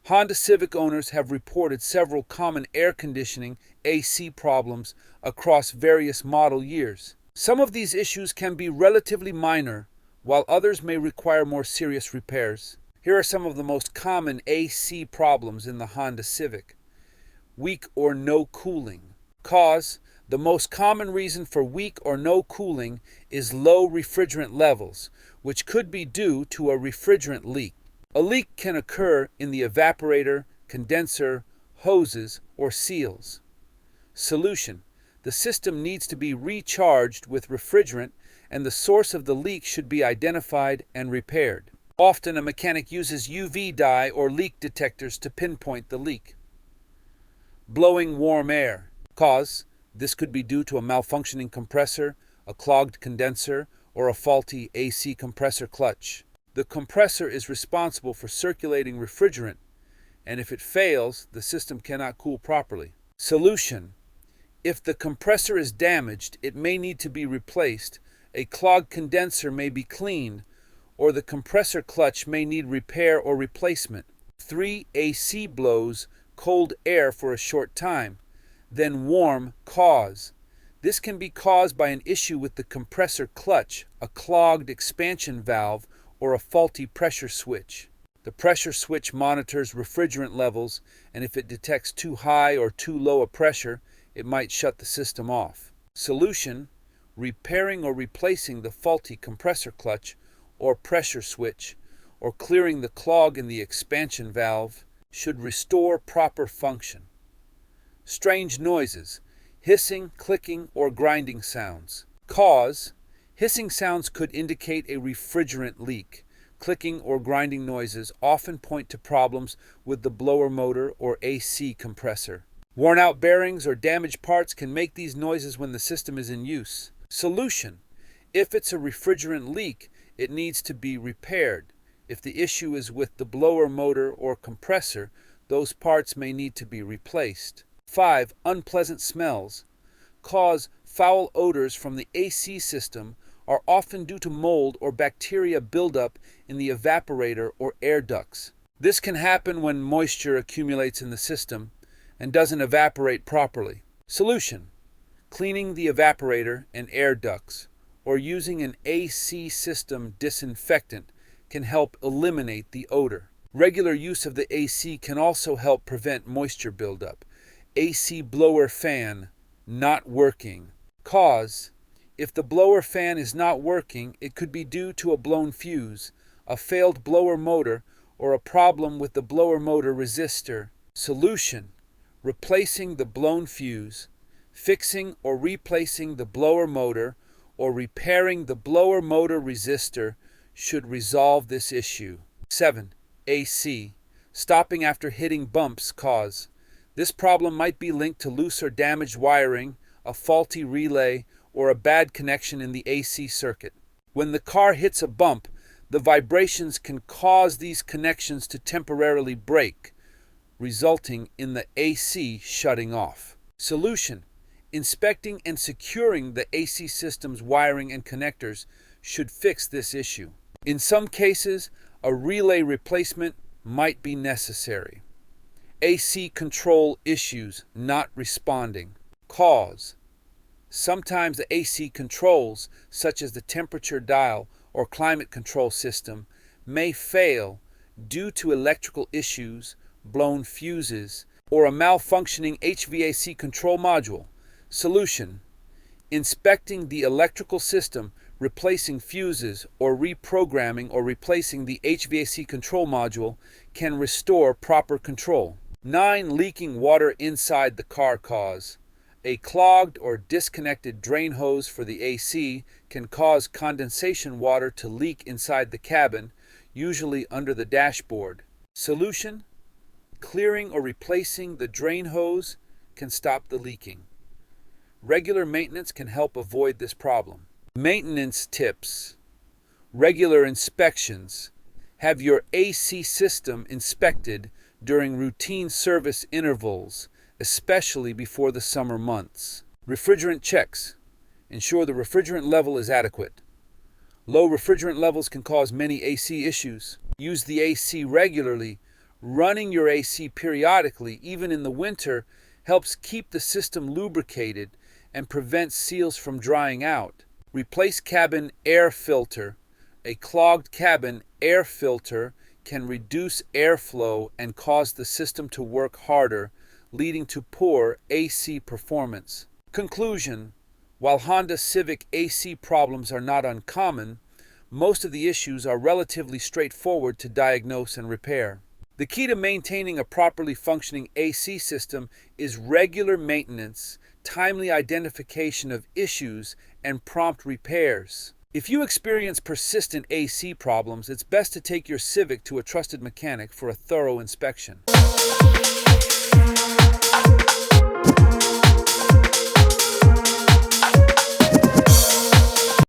Honda Civic owners have reported several common air conditioning AC problems across various model years. Some of these issues can be relatively minor, while others may require more serious repairs. Here are some of the most common AC problems in the Honda Civic. Weak or no cooling. Cause: the most common reason for weak or no cooling is low refrigerant levels, which could be due to a refrigerant leak. A leak can occur in the evaporator, condenser, hoses, or seals. Solution: the system needs to be recharged with refrigerant, and the source of the leak should be identified and repaired. Often a mechanic uses UV dye or leak detectors to pinpoint the leak. Blowing warm air. Cause: this could be due to a malfunctioning compressor, a clogged condenser, or a faulty AC compressor clutch. The compressor is responsible for circulating refrigerant, and if it fails, the system cannot cool properly. Solution: if the compressor is damaged, it may need to be replaced, a clogged condenser may be cleaned, or the compressor clutch may need repair or replacement. 3. AC blows cold air for a short time, then warm. Cause: this can be caused by an issue with the compressor clutch, a clogged expansion valve, or a faulty pressure switch. The pressure switch monitors refrigerant levels, and if it detects too high or too low a pressure, it might shut the system off. Solution: repairing or replacing the faulty compressor clutch or pressure switch, or clearing the clog in the expansion valve, should restore proper function. Strange noises: hissing, clicking, or grinding sounds. Cause: hissing sounds could indicate a refrigerant leak. Clicking or grinding noises often point to problems with the blower motor or AC compressor. Worn-out bearings or damaged parts can make these noises when the system is in use. Solution: if it's a refrigerant leak, it needs to be repaired. If the issue is with the blower motor or compressor, those parts may need to be replaced. 5. Unpleasant smells. Cause: foul odors from the AC system are often due to mold or bacteria buildup in the evaporator or air ducts. This can happen when moisture accumulates in the system and doesn't evaporate properly. Solution: cleaning the evaporator and air ducts, or using an AC system disinfectant can help eliminate the odor. Regular use of the AC can also help prevent moisture buildup. AC blower fan not working. Cause: if the blower fan is not working, it could be due to a blown fuse, a failed blower motor, or a problem with the blower motor resistor. Solution: replacing the blown fuse, fixing or replacing the blower motor, or repairing the blower motor resistor should resolve this issue. 7. AC. Stopping after hitting bumps. Cause: this problem might be linked to loose or damaged wiring, a faulty relay, or a bad connection in the AC circuit. When the car hits a bump, the vibrations can cause these connections to temporarily break, resulting in the AC shutting off. Solution: inspecting and securing the AC system's wiring and connectors should fix this issue. In some cases, a relay replacement might be necessary. AC control issues not responding. Cause: sometimes the AC controls, such as the temperature dial or climate control system, may fail due to electrical issues, blown fuses, or a malfunctioning HVAC control module. Solution: inspecting the electrical system, replacing fuses, or reprogramming or replacing the HVAC control module can restore proper control. 9. Leaking water inside the car. Cause: a clogged or disconnected drain hose for the AC can cause condensation water to leak inside the cabin, usually under the dashboard. Solution: clearing or replacing the drain hose can stop the leaking. Regular maintenance can help avoid this problem. Maintenance tips. Regular inspections. Have your AC system inspected during routine service intervals, especially before the summer months. Refrigerant checks. Ensure the refrigerant level is adequate. Low refrigerant levels can cause many AC issues. Use the AC regularly, Running your AC periodically, even in the winter, helps keep the system lubricated and prevents seals from drying out. Replace cabin air filter. A clogged cabin air filter can reduce airflow and cause the system to work harder, leading to poor AC performance. Conclusion: while Honda Civic AC problems are not uncommon, most of the issues are relatively straightforward to diagnose and repair. The key to maintaining a properly functioning AC system is regular maintenance, timely identification of issues, and prompt repairs. If you experience persistent AC problems, it's best to take your Civic to a trusted mechanic for a thorough inspection.